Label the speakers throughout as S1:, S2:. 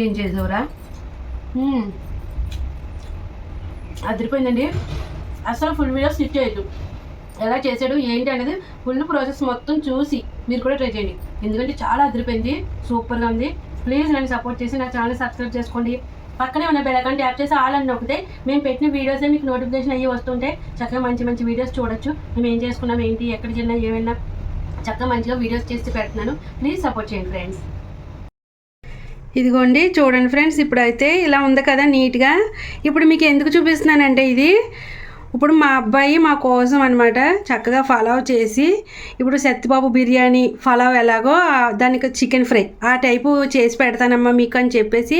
S1: ఏం చేసావురా? అదిరిపోయిందండి. అసలు ఫుల్ వీడియో స్కిప్ చేయొద్దు. ఎలా చేశాడు ఏంటి అనేది ఫుల్ ప్రాసెస్ మొత్తం చూసి మీరు కూడా ట్రై చేయండి. ఎందుకంటే చాలా అదిరిపోయింది, సూపర్గా ఉంది. ప్లీజ్ నన్ను సపోర్ట్ చేసి నా ఛానల్ సబ్స్క్రైబ్ చేసుకోండి. పక్కనే ఉన్న బెల్ ఐకాన్ ట్యాప్ చేసి ఆల్ అని నొక్కితే మేము పెట్టిన వీడియోసే మీకు నోటిఫికేషన్ అయ్యి వస్తుంటే చక్కగా మంచి మంచి వీడియోస్ చూడొచ్చు. మేము ఏం చేసుకున్నాం ఏంటి, ఎక్కడికి వెళ్ళినా ఏమైనా చక్కగా మంచిగా వీడియోస్ చేసి పెడుతున్నాను. ప్లీజ్ సపోర్ట్ చేయండి ఫ్రెండ్స్. ఇదిగోండి చూడండి ఫ్రెండ్స్, ఇప్పుడైతే ఇలా ఉంది కదా నీట్గా. ఇప్పుడు మీకు ఎందుకు చూపిస్తున్నానంటే ఇది ఇప్పుడు మా అబ్బాయి మా కోసం అనమాట చక్కగా ఫలావ్ చేసి, ఇప్పుడు సత్యబాబు బిర్యానీ ఫలావ్ ఎలాగో దానికి చికెన్ ఫ్రై ఆ టైపు చేసి పెడతానమ్మా మీకు అని చెప్పేసి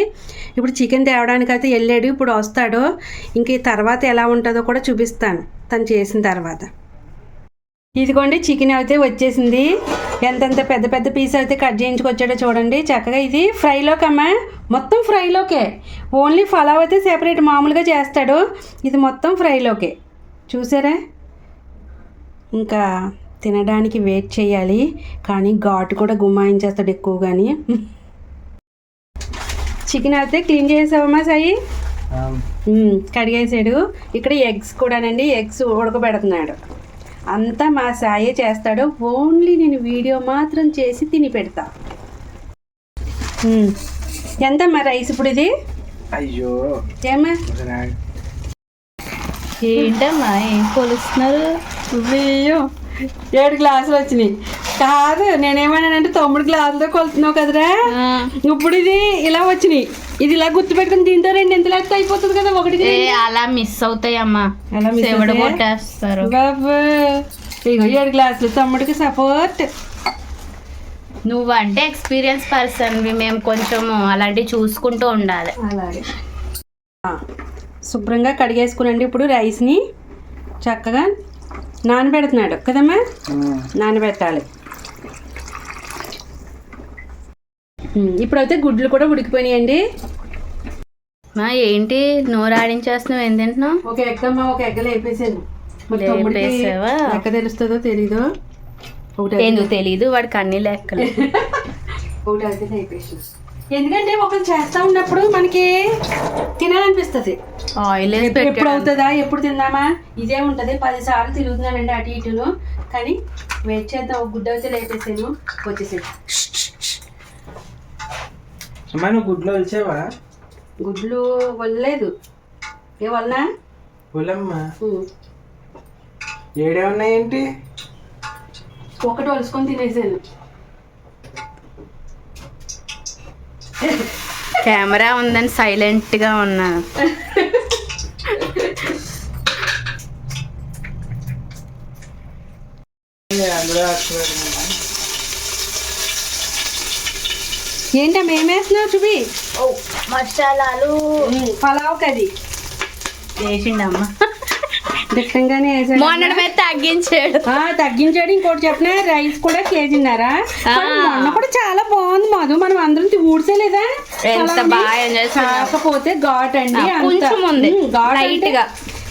S1: ఇప్పుడు చికెన్ తేవడానికి అయితే వెళ్ళాడు. ఇప్పుడు వస్తాడు. ఇంక తర్వాత ఎలా ఉంటుందో కూడా చూపిస్తాను తను చేసిన తర్వాత. ఇదిగోండి చికెన్ అయితే వచ్చేసింది. ఎంతెంత పెద్ద పెద్ద పీస్ అయితే కట్ చేయించుకొచ్చాడో చూడండి చక్కగా. ఇది ఫ్రైలోకి అమ్మా, మొత్తం ఫ్రైలోకే. ఓన్లీ ఫలావ్ అయితే సెపరేట్ మామూలుగా చేస్తాడు, ఇది మొత్తం ఫ్రైలోకే. చూసారా? ఇంకా తినడానికి వెయిట్ చేయాలి, కానీ ఘాటు కూడా గుమ్మాయించేస్తాడు ఎక్కువ. కానీ చికెన్ అయితే క్లీన్ చేసావమ్మా సాయి? కడిగేసాడు. ఇక్కడ ఎగ్స్ కూడానండి, ఎగ్స్ ఉడకబెడుతున్నాడు. అంతా మా సాయే చేస్తాడు, ఓన్లీ నేను వీడియో మాత్రం చేసి తిని పెడతా. ఎంతమ్మా రైస్ ఇప్పుడు ఇది?
S2: అయ్యో
S1: ఏమ్మా
S3: ఏంటమ్మా ఏం కొలుస్తున్నారు?
S1: 7 గ్లాసులు వచ్చినాయి. కాదు నేనేమన్నానంటే 9 గ్లాసులతో కొలుతున్నావు కదరా, ఇప్పుడు ఇది ఇలా వచ్చినాయి. ఇది ఇలా గుర్తుపెట్టుకుని దీంతో 2 ఎంత లెక్క అయిపోతుంది కదా. ఒకటి
S3: అలా మిస్ అవుతాయమ్మా,
S1: అలా
S3: కొట్టేస్తారు.
S1: బాబు ఇగో 7 గ్లాసులు తమ్ముడికి సపోర్ట్.
S3: నువ్వంటే ఎక్స్పీరియన్స్ పర్సన్, మేము కొంచెం అలాంటివి చూసుకుంటూ ఉండాలి.
S1: అలాగే శుభ్రంగా కడిగేసుకునండి. ఇప్పుడు రైస్ని చక్కగా నానబెడుతున్నాడు కదమ్మా, నానబెట్టాలి. ఇప్పుడైతే గుడ్లు కూడా ఉడికిపోయినాయండి.
S3: ఏంటి నోరు ఆడించేస్తున్నావు? ఏం తింటున్నావు?
S1: ఒక ఎగ్ అమ్మా, ఒక ఎగ్గలు వేపేసాను. ఎక్క తెలుస్తుందో తెలీదు,
S3: ఎందుకు తెలీదు, వాడికి అన్ని లెక్కలు.
S1: ఒకటి అయితే వేపేసాను. ఎందుకంటే ఒకరు చేస్తూ ఉన్నప్పుడు మనకి తినాలనిపిస్తుంది.
S3: ఆయిల్
S1: ఎప్పుడు అవుతుందా, ఎప్పుడు తిందామా ఇదే ఉంటుంది. 10 సార్లు తిరుగుతున్నానండి అటు ఇటును. కానీ వెయిట్ చేద్దాం. ఒక గుడ్డ అయితే లేపేసాను, వచ్చేసాను.
S2: నువ్వు గుడ్లు వచ్చావా?
S1: గుడ్లు వల్లేదు. ఏ వలనా
S2: పొలమ్మా 7 ఉన్నాయేంటి?
S1: ఒకటి వలుసుకొని తినేసాను.
S3: కెమెరా ఉందని సైలెంట్ గా ఉన్నా.
S1: ఏంటమ్మా ఏమేస్తున్నావు చూపి?
S3: మసాలాలు
S1: పలావ్ కది
S3: వేసిండమ్మా.
S1: దిట్టంగానే
S3: మొన్న మీద
S1: తగ్గించాడు. ఇంకోటి చెప్పిన రైస్ కూడా కేజీన్నారా. మొన్న కూడా చాలా బాగుంది మధు, మనం అందరం ఊడ్చలేదా? కాకపోతే ఘాట్ అండి,
S3: కొంచెం ఉంది
S1: లైట్ గా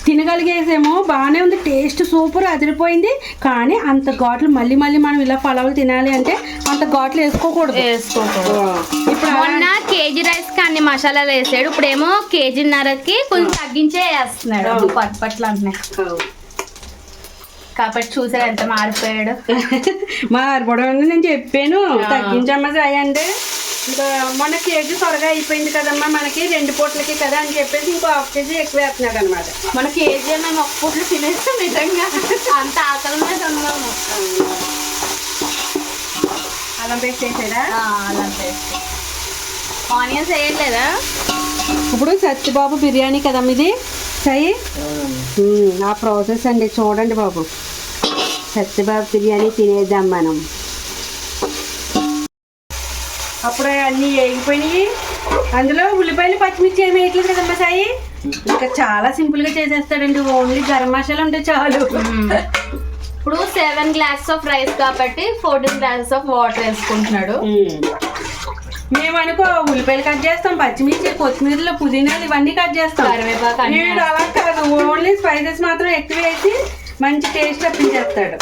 S1: తినగలిగేసేమో. బాగానే ఉంది, టేస్ట్ సూపర్ అదిరిపోయింది. కానీ అంత ఘాట్లు మళ్ళీ మళ్ళీ మనం ఇలా పలావులు తినాలి అంటే అంత ఘాట్లు వేసుకోకూడదు.
S3: ఇప్పుడు మొన్న కేజీ రైస్ కి అన్ని మసాలాలు వేసాడు, ఇప్పుడేమో కేజీన్నరకి కొంచెం తగ్గించే వేస్తున్నాడు. పట్ల అంటున్నాయి కాబట్టి చూసారు ఎంత మారిపోయాడు.
S1: మారిపోవడం నేను చెప్పాను తగ్గించమ్మా సాయి అంటే. ఇంకా మొన్న కేజీ త్వరగా అయిపోయింది కదమ్మా, మనకి 2 పూటలకి కదా అని చెప్పేసి ఇంకో 1/2 కేజీ ఎక్కువ వేస్తున్నాడు అనమాట.
S3: మన కేజీ మేము 1 పూటలు తినేస్తాం. నిజంగా అంత ఆకలి మీద ఉన్నాము.
S1: అల్లం పేస్ట్ వేసాడా?
S3: అల్లం పేస్ట్, ఆనియన్స్ వేయలేదా?
S1: ఇప్పుడు సత్యబాబు బిర్యానీ కదమ్మా ఇది సాయి. ఆ ప్రాసెస్ అండి చూడండి బాబు. సత్యబాబు బిర్యానీ తినేద్దాం మనం. అప్పుడు అన్నీ వేగిపోయినాయి. అందులో ఉల్లిపాయలు పచ్చిమిర్చి ఏమి వేయట్లేదు కదమ్మా సాయి. ఇంకా చాలా సింపుల్ గా చేసేస్తాడండి, ఓన్లీ గరం మసాలా ఉంటే చాలు.
S3: ఇప్పుడు 7 గ్లాసెస్ ఆఫ్ రైస్ కాబట్టి 14 గ్లాసెస్ ఆఫ్ వాటర్ వేసుకుంటున్నాడు.
S1: మేము అనుకో ఉల్లిపాయలు కట్ చేస్తాం, పచ్చిమిర్చి, కొత్తిమీరలు, పుదీనాలు ఇవన్నీ కట్ చేస్తాం.
S3: కరివేపాకు
S1: అలా కాదు, ఓన్లీ స్పైసెస్ మాత్రం ఎక్కువ వేసి మంచి టేస్ట్ అప్పించేస్తాడు.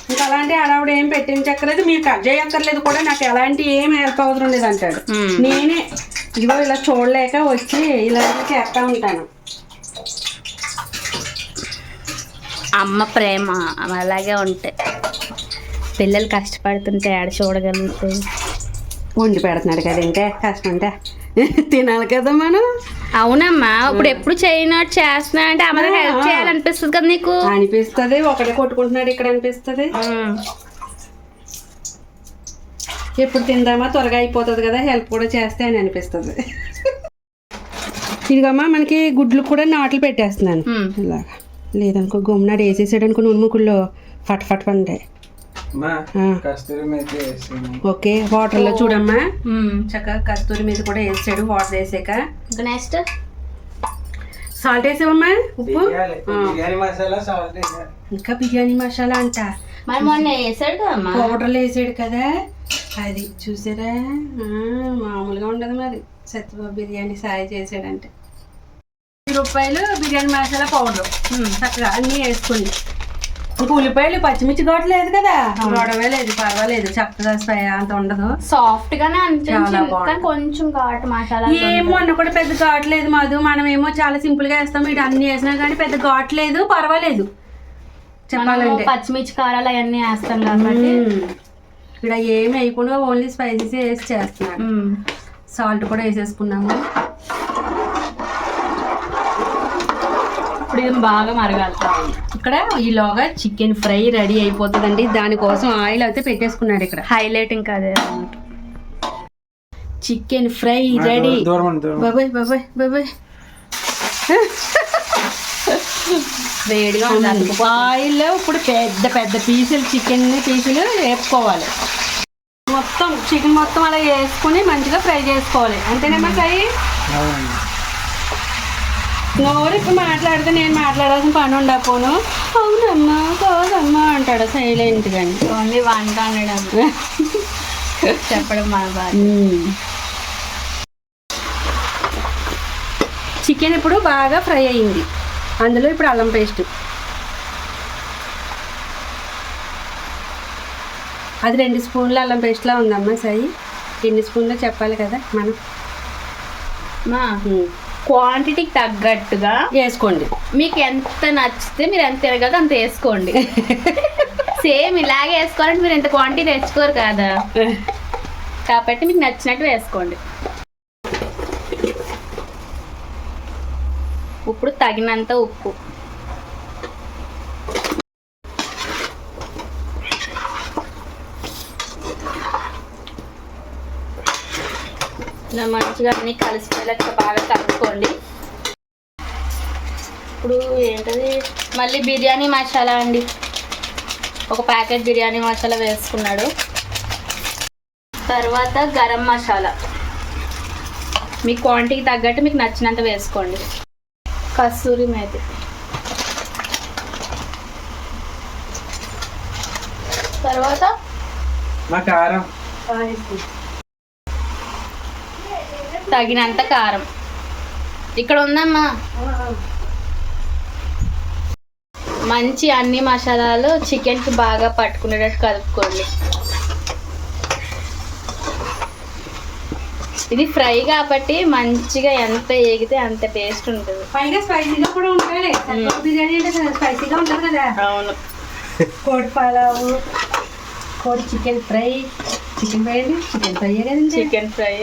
S1: ఇంకా అలాంటి ఆడవిడ ఏం పెట్టించక్కర్లేదు, మీరు కట్ చేయక్కర్లేదు కూడా, నాకు ఎలాంటి ఏం హెల్ప్ అవసరం లేదు అంటాడు. నేనే ఇదిగో ఇలా చూడలేక వచ్చి ఇలా చేస్తా ఉంటాను.
S3: అమ్మ ప్రేమ అలాగే ఉంటాయి. పిల్లలు కష్టపడుతుంటే ఆడ చూడగలుగుతాయి.
S1: వండి పెడుతున్నాడు కదంటే కష్టం అంటే తినాలి కదా మనం.
S3: అవునమ్మా, ఇప్పుడు ఎప్పుడు చేయనట్టు చేస్తున్నా అంటే అమ్మ హెల్ప్ చేయాలనిపిస్తుంది కదా నీకు.
S1: అనిపిస్తుంది, ఒకటే కొట్టుకుంటున్నాడు ఇక్కడ అనిపిస్తుంది. ఎప్పుడు తిందామా త్వరగా అయిపోతుంది కదా, హెల్ప్ కూడా చేస్తే అని అనిపిస్తుంది. ఇదిగమ్మా మనకి గుడ్లు కూడా నాట్లు పెట్టేస్తున్నాను ఇలాగా. లేదనుకో గుమ్మనాడు వేసేసాడు అనుకో నూనెముకుల్లో ఫట్ ఫట్ పంటాయి. ఓకే, వాటర్లో చూడమ్మా చక్కగా కస్తూరి మీద కూడా వేసాడు వాటర్ వేసాక.
S3: నెక్స్ట్
S1: సాల్ట్ వేసావమ్మా, ఉప్పు, ఇంకా బిర్యానీ మసాలా అంట
S3: మొన్న వేసాడు కదమ్మా,
S1: పౌడర్లు వేసాడు కదా. అది చూసారా, మామూలుగా ఉండదు మరి. సత్యబాబు బిర్యానీ సాయి చేసాడంటే రూపాయలు బిర్యానీ మసాలా పౌడర్ చక్కగా అన్నీ వేసుకోండి. ఇంక ఉల్లిపాయలు పచ్చిమిర్చి ఘాట్లేదు కదా, గొడవలేదు, పర్వాలేదు, చక్కగా అంత ఉండదు,
S3: సాఫ్ట్ గానే అనిపించింది. కొంచెం ఘాటు మసాలా
S1: ఏమో అన్న కూడా పెద్ద ఘాట్లేదు మధు. మనమేమో చాలా సింపుల్ గా వేస్తాం, ఇటు అన్ని వేసినా కానీ పెద్ద ఘాట్లేదు, పర్వాలేదు చెప్పాలంటే.
S3: పచ్చిమిర్చి కారాలు అవన్నీ వేస్తాం కాబట్టి
S1: ఇక్కడ ఏమి వేయకుండా ఓన్లీ స్పైసెస్ వేసి చేస్తున్నాను. సాల్ట్ కూడా వేసేసుకున్నాము. ఇప్పుడు ఇది బాగా మరగాలి. ఇక్కడ ఈలోగా చికెన్ ఫ్రై రెడీ అయిపోతుందండి. దానికోసం ఆయిల్ అయితే పెట్టేసుకున్నాడు. ఇక్కడ
S3: హైలైట్ ఇంకా అదే
S1: చికెన్ ఫ్రై రెడీ. బాబాయ్ బాబాయ్ బాబాయ్
S3: వేడిగా
S1: ఆయిల్లో ఇప్పుడు పెద్ద పెద్ద పీసులు చికెన్ పీసులు వేపుకోవాలి. మొత్తం చికెన్ మొత్తం అలా వేసుకుని మంచిగా ఫ్రై చేసుకోవాలి. అంతేనమ్మా ఫ్రై. నోరు ఇప్పుడు మాట్లాడితే నేను మాట్లాడాల్సిన పని ఉండకపోను. అవునమ్మా కాదమ్మా అంటాడు సైలెంట్ గా.
S3: ఓన్లీ వంట అనడం చెప్పడం మన బాగా.
S1: చికెన్ ఇప్పుడు బాగా ఫ్రై అయ్యింది. అందులో ఇప్పుడు అల్లం పేస్ట్, అది 2 స్పూన్ల అల్లం పేస్ట్లా ఉందమ్మా సాయి. ఎన్ని స్పూన్లో చెప్పాలి కదా మనం.
S3: క్వాంటిటీకి తగ్గట్టుగా
S1: వేసుకోండి.
S3: మీకు ఎంత నచ్చితే మీరు ఎంత తిరగలదో అంత వేసుకోండి. సేమ్ ఇలాగే వేసుకోవాలంటే మీరు ఎంత క్వాంటిటీ తెచ్చుకోరు కదా, కాబట్టి మీకు నచ్చినట్టు వేసుకోండి. ఇప్పుడు తగినంత ఉప్పు, ఇలా మంచిగా అన్ని కలిసిపోయేలా బాగా కలుపుకోండి. ఇప్పుడు ఏంటది మళ్ళీ బిర్యానీ మసాలా అండి, ఒక ప్యాకెట్ బిర్యానీ మసాలా వేసుకున్నాడు. తర్వాత గరం మసాలా మీ క్వాంటిటీకి తగ్గట్టు మీకు నచ్చినంత వేసుకోండి. కస్తూరి మేతి, తర్వాత
S2: కారం,
S3: తగినంత కారం ఇక్కడ ఉందమ్మా. మంచి అన్ని మసాలాలు చికెన్కి బాగా పట్టుకునేటట్టు కలుపుకోండి. ఇది ఫ్రై కాబట్టి మంచిగా ఎంత ఏగితే అంత టేస్ట్ ఉంటుంది.
S1: పైగా స్పైసీగా కూడా ఉంటుంది. బిర్యానీ అంటే స్పైసీగా ఉంటుంది కదా.
S3: అవును.
S1: కోడి పలావు, కోడి చికెన్ ఫ్రై, చికెన్ ఫ్రై అండి, చికెన్ ఫ్రై కదండి,
S3: చికెన్ ఫ్రై,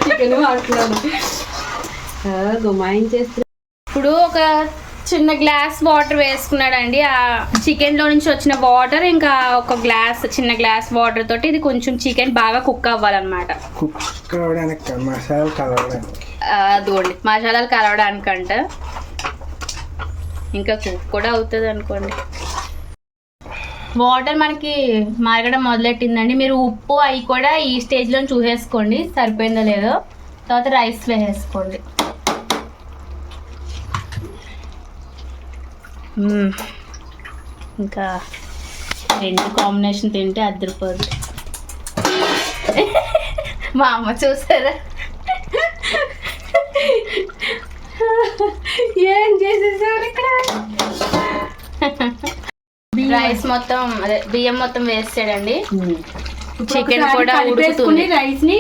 S1: చికెన్ వాడుతున్నాను గుమాయించేస్తున్నా.
S3: ఇప్పుడు ఒక చిన్న గ్లాస్ వాటర్ వేసుకున్నాడండి. ఆ చికెన్లో నుంచి వచ్చిన వాటర్ ఇంకా ఒక గ్లాస్ చిన్న గ్లాస్ వాటర్ తోటి ఇది కొంచెం చికెన్ బాగా కుక్ అవ్వాలన్నమాట. అదోండి మసాలాలు కలవడానికంట, ఇంకా కుక్ కూడా అవుతుంది అనుకోండి. వాటర్ మనకి మరగడం మొదలెట్టిందండి. మీరు ఉప్పు అవి కూడా ఈ స్టేజ్లో చూసేసుకోండి సరిపోయిందో లేదో. తర్వాత రైస్ వేసేసుకోండి. ఇంకా 2 కాంబినేషన్ తింటే అద్దరిపోదు. మా అమ్మ చూసారా
S1: ఏం చేసేసారు ఇక్కడ.
S3: రైస్ మొత్తం అదే బియ్యం మొత్తం వేసాడండి. చికెన్
S1: ఒకసారి
S3: కూడా
S1: కలిపేసుకుని
S3: ఉడుకుతుంది.
S1: రైస్ ని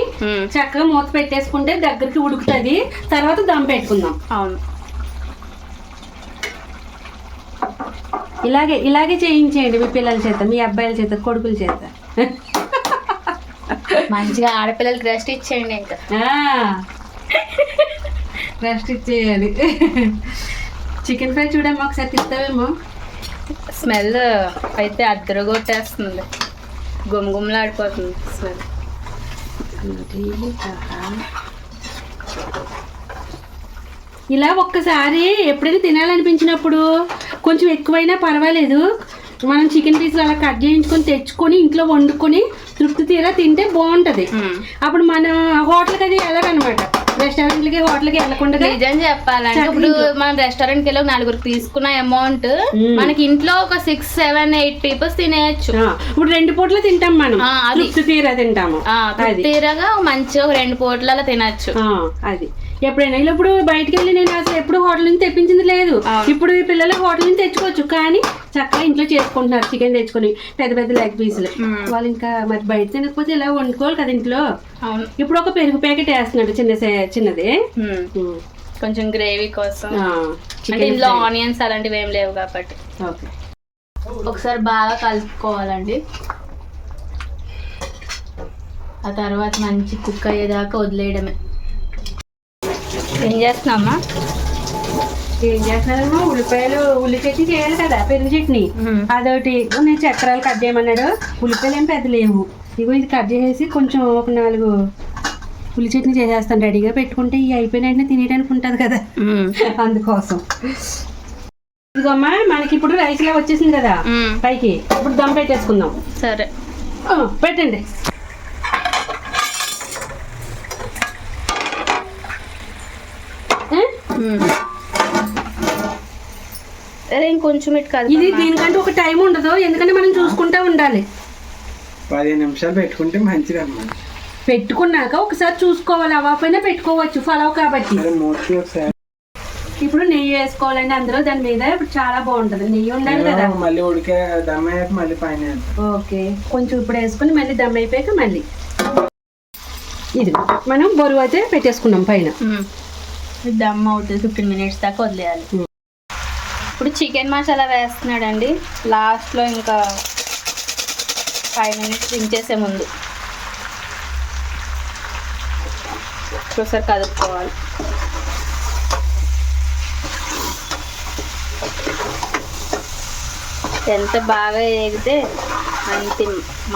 S1: చక్కగా మూత పెట్టేసుకుంటే దగ్గరికి ఉడుకుతుంది. తర్వాత దమ్ పెట్టుకుందాం.
S3: అవును,
S1: ఇలాగే చేయించేయండి మీ పిల్లల చేత, మీ అబ్బాయిల చేత, కొడుకుల చేత.
S3: మంచిగా ఆడపిల్లలకి రెస్ట్ ఇచ్చేయండి. ఇంకా
S1: రెస్ట్ ఇచ్చేయాలి. చికెన్ ఫ్రై చూడమ్మా, ఒకసారి తిస్తావేమో.
S3: స్మెల్ అయితే అద్దరగొట్టేస్తుంది, గుమగుమలాడిపోతుంది స్మెల్.
S1: ఇలా ఒక్కసారి ఎప్పుడైనా తినాలనిపించినప్పుడు కొంచెం ఎక్కువైనా పర్వాలేదు, మనం చికెన్ పీసులు అలా కట్ చేయించుకొని తెచ్చుకొని ఇంట్లో వండుకొని తృప్తి తీరా తింటే బాగుంటది. అప్పుడు మనం హోటల్కి అది వెళ్ళరనమాట, రెస్టారెంట్లకి హోటల్కి వెళ్ళకుండా.
S3: నిజం చెప్పాలంటే ఇప్పుడు మనం రెస్టారెంట్కి వెళ్ళి 4 తీసుకున్న అమౌంట్ మనకి ఇంట్లో ఒక 6, 7, 8 పీపుల్స్ తినేయచ్చు.
S1: ఇప్పుడు 2 పూటలు తింటాం మనం,
S3: అది
S1: తృప్తి తీరా తింటాము.
S3: తీరగా మంచిగా 2 పూటలలో తినచ్చు.
S1: అది ఎప్పుడైనా ఇలా ఇప్పుడు బయటకు వెళ్ళి నేను అసలు ఎప్పుడు హోటల్ నుంచి తెప్పించింది లేదు. ఇప్పుడు ఈ పిల్లలు హోటల్ నుంచి తెచ్చుకోవచ్చు, కానీ చక్కగా ఇంట్లో చేసుకుంటున్నారు చికెన్ తెచ్చుకొని పెద్ద పెద్ద లెగ్ పీసులు. వాళ్ళు ఇంకా మరి బయట తినకపోతే ఇలా వండుకోవాలి కదా ఇంట్లో. ఇప్పుడు ఒక పెరుగు ప్యాకెట్ వేస్తున్నాడు చిన్నది,
S3: కొంచెం గ్రేవీ కోసం. అంటే ఇందులో ఆనియన్స్ అలాంటివి ఏం లేవు కాబట్టి. ఒకసారి బాగా కలుపుకోవాలండి. ఆ తర్వాత మంచి కుక్ అయ్యేదాకా వదిలేయడమే. ఏం చేస్తున్నామా?
S1: ఏం చేస్తున్నారమ్మా, ఉల్లి చట్నీ చేయాలి కదా, పెరుగు చట్నీ అదొకటి. నేను చక్రాలు కట్ చేయమన్నాడు, ఉల్లిపాయలు ఏం పెద్ద లేవు. ఇగో ఇది కట్ చేసేసి కొంచెం ఒక 4 ఉల్లి చట్నీ చేసేస్తాను, రెడీగా పెట్టుకుంటే ఇవి అయిపోయిన వెంటనే తినేయడానికి ఉంటుంది కదా, అందుకోసం. ఇదిగోమ్మా మనకి ఇప్పుడు రైస్ లా వచ్చేసింది కదా పైకి, ఇప్పుడు దమ్ పెట్టేసుకుందాం.
S3: సరే
S1: పెట్టండి.
S3: ఇంకొంచెం
S1: ఇది దీనికంటే ఒక టైం ఉండదు, ఎందుకంటే మనం చూసుకుంటా ఉండాలి.
S2: 15 నిమిషాలు పెట్టుకుంటే మంచిది అన్నమాట.
S1: పెట్టుకున్నాక ఒకసారి చూసుకోవాలి, అవ్వకపోయినా పెట్టుకోవచ్చు ఫలవ్ కాబట్టి. ఇప్పుడు నెయ్యి వేసుకోవాలండి అందులో, దాని మీద ఇప్పుడు చాలా బాగుంటది. నెయ్యి ఉండాలి కదా,
S2: మళ్ళీ ఉడికే దమ్ అయ్యాక మళ్ళీ పైన.
S1: ఓకే, కొంచెం ఇప్పుడు వేసుకుని మళ్ళీ దమ్ అయిపోయాక మళ్ళీ ఇది మనం బరువు అయితే పెట్టేసుకున్నాం పైన.
S3: దమ్ అవుతుంది, 15 minutes దాకా వదిలేయాలి. ఇప్పుడు చికెన్ మసాలా వేస్తున్నాడండి లాస్ట్లో, ఇంకా 5 minutes దించేసే ముందు. ఒకసారి కదుపుకోవాలి. ఎంత బాగా వేగితే అంత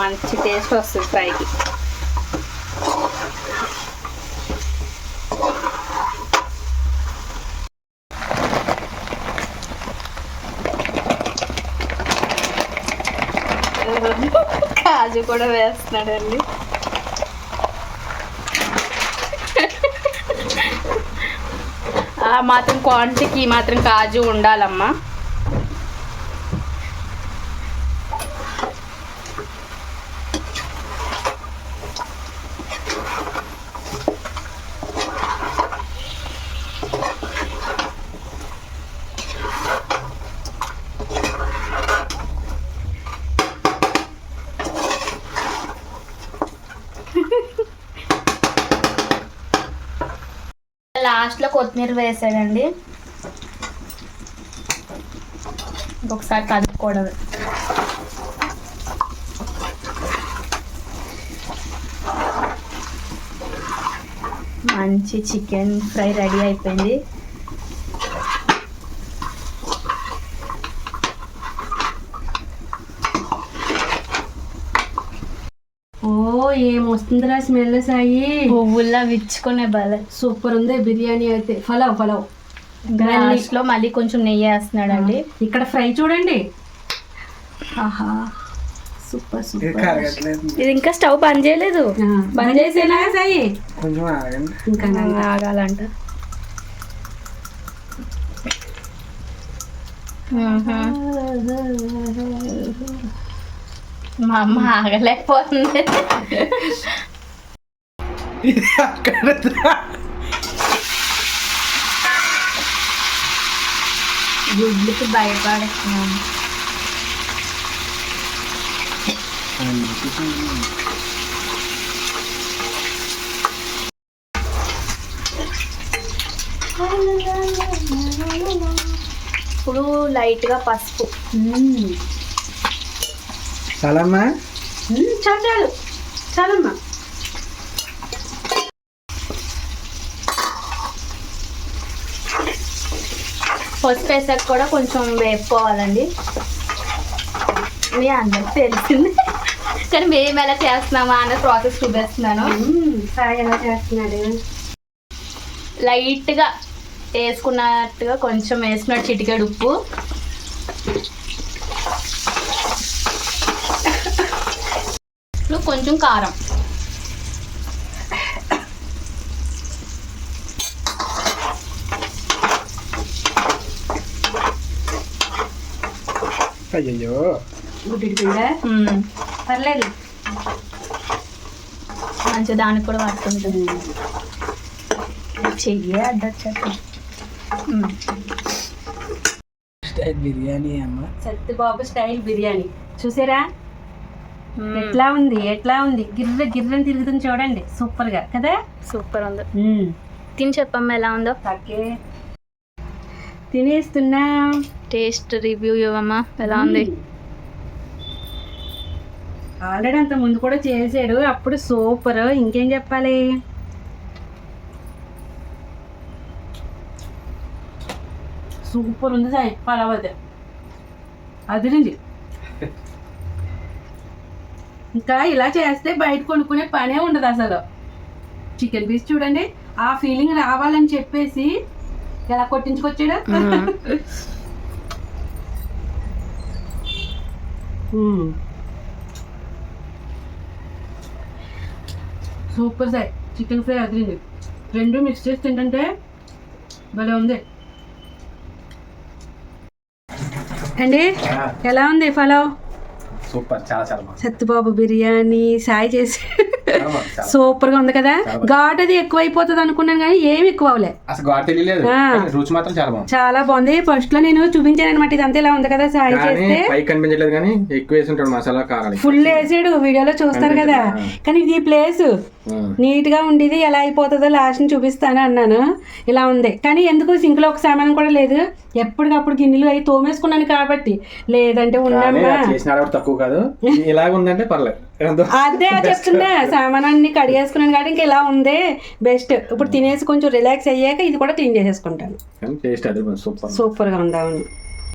S3: మంచి టేస్ట్ వస్తుంది ఫ్రైకి. కాజు కూడా వేస్తున్నాడండి. ఆ మాత్రం క్వాంటిటీకి మాత్రం కాజు ఉండాలమ్మా. లాస్ట్లో కొత్తిమీర వేసాడండి, ఇంకొకసారి కలుపుకోవడమే. మంచి చికెన్ ఫ్రై రెడీ అయిపోయింది.
S1: ఏమొస్తుందిరా స్మెల్ సాయి,
S3: పువ్వుల్లా విచ్చుకునే భలే
S1: సూపర్ ఉంది బిర్యానీ అయితే. ఫలవ్
S3: లాస్ట్లో మళ్ళీ కొంచెం నెయ్యి వేస్తున్నాడండి.
S1: ఇక్కడ ఫ్రై చూడండి, ఆహా సూపర్ సూపర్.
S3: ఇది ఇంకా స్టవ్ బంద్ చేయలేదు,
S1: బంద్ చేసేనా సాయి?
S2: కొంచెం ఆగండి,
S1: ఇంకా
S3: ఆగాలంట. మా అమ్మ ఆగలేకపోతుంది. గుడ్లకి భయపడుతున్నాను. ఇప్పుడు లైట్గా పసుపు.
S2: చాలమ్మా.
S1: చాలు చాలు చాలమ్మా.
S3: పసుపు వేసాక కూడా కొంచెం వేపుకోవాలండి. మీ అందరికి తెలిసింది కానీ మేము ఎలా చేస్తున్నామా అన్న ప్రాసెస్ చూపిస్తున్నాను.
S1: సాయి ఎలా చేస్తున్నాడు?
S3: లైట్గా వేసుకున్నట్టుగా కొంచెం వేసుకున్నాడు, చిటికెడు ఉప్పు. ఇప్పుడు కొంచెం కారం.
S2: అయ్యో
S1: గుడ్డి పిండ పర్లేదు,
S3: మంచిగా దానికి కూడా పడుతుంటుంది. చెయ్యి అడ్డొచ్చాక
S2: స్టైల్ బిర్యానీ అమ్మ.
S1: సత్యబాబు స్టైల్ బిర్యానీ చూసారా ఎట్లా ఉంది? ఎట్లా ఉంది? గిర్ర గిర్రని తిరుగుతుంది చూడండి, సూపర్ గా కదా.
S3: సూపర్ ఉంది. తిని చెప్పమ్మా ఎలా ఉందో.
S1: ఓకే తినేస్తున్నా.
S3: టేస్ట్ రివ్యూ ఇవ్వమ్మా ఎలా ఉంది.
S1: ఆల్రెడీ అంత ముందు కూడా చేసాడు, అప్పుడు సూపర్. ఇంకేం చెప్పాలి? సూపర్ ఉంది సాయి పలావది, అదిరింది. ఇంకా ఇలా చేస్తే బయట కొనుక్కునే పనే ఉండదు అసలు. చికెన్ పీస్ చూడండి, ఆ ఫీలింగ్ రావాలని చెప్పేసి ఎలా కొట్టించుకొచ్చాడు. సూపర్ సాయి. చికెన్ ఫ్రై అదిరింది, రెండు మిక్స్ చేసి తింటుంటే భలే ఉంది అండి. ఎలా ఉంది పలావ్?
S2: సూపర్, చాలా చాలా బాగుంది.
S1: సత్యబాబు బిర్యానీ సాయి చేసి సూపర్ గా ఉంది కదా. ఘాట్ అది ఎక్కువ అయిపోతుంది అనుకున్నాను కానీ ఏమి ఎక్కువ అవలే,
S2: అసలు ఘాట్ తెలియలేదు. రుచి మాత్రం చాలా బాగుంది.
S1: చాలా బాగుంది. ఫస్ట్ లో నేను చూపించాను అనమాట, ఇదంతా ఇలా ఉంది కదా సాయి చేస్తే.
S2: పైకి కనిపించలేదు కానీ ఎక్కువ వేసి ఉంటాడు మసాలా, కారాలు
S1: ఫుల్ వేసాడు, వీడియోలో చూస్తారు కదా. కానీ ఇది ప్లేస్ నీట్ గా ఉండేది, ఎలా అయిపోతుందో లాస్ట్ ని చూపిస్తాను అన్నాను. ఇలా ఉంది కానీ ఎందుకు సింక్ లో ఒక సామాన్ కూడా లేదు. ఎప్పటికప్పుడు గిన్నెలు అవి తోమేసుకున్నాను కాబట్టి, లేదంటే ఉన్నామ్మా
S2: తక్కువ కాదు. ఇలాగ ఉందంటే పర్లేదు.
S1: అదే చెప్తున్నా, సామాన్ అన్ని కడిగేసుకున్నాను కాబట్టి ఇంకా ఇలా ఉంది బెస్ట్. ఇప్పుడు తినేసి కొంచెం రిలాక్స్ అయ్యాక ఇది కూడా క్లీన్ చేసేసుకుంటాను.
S2: సూపర్
S1: సూపర్ గా ఉంది. అవును.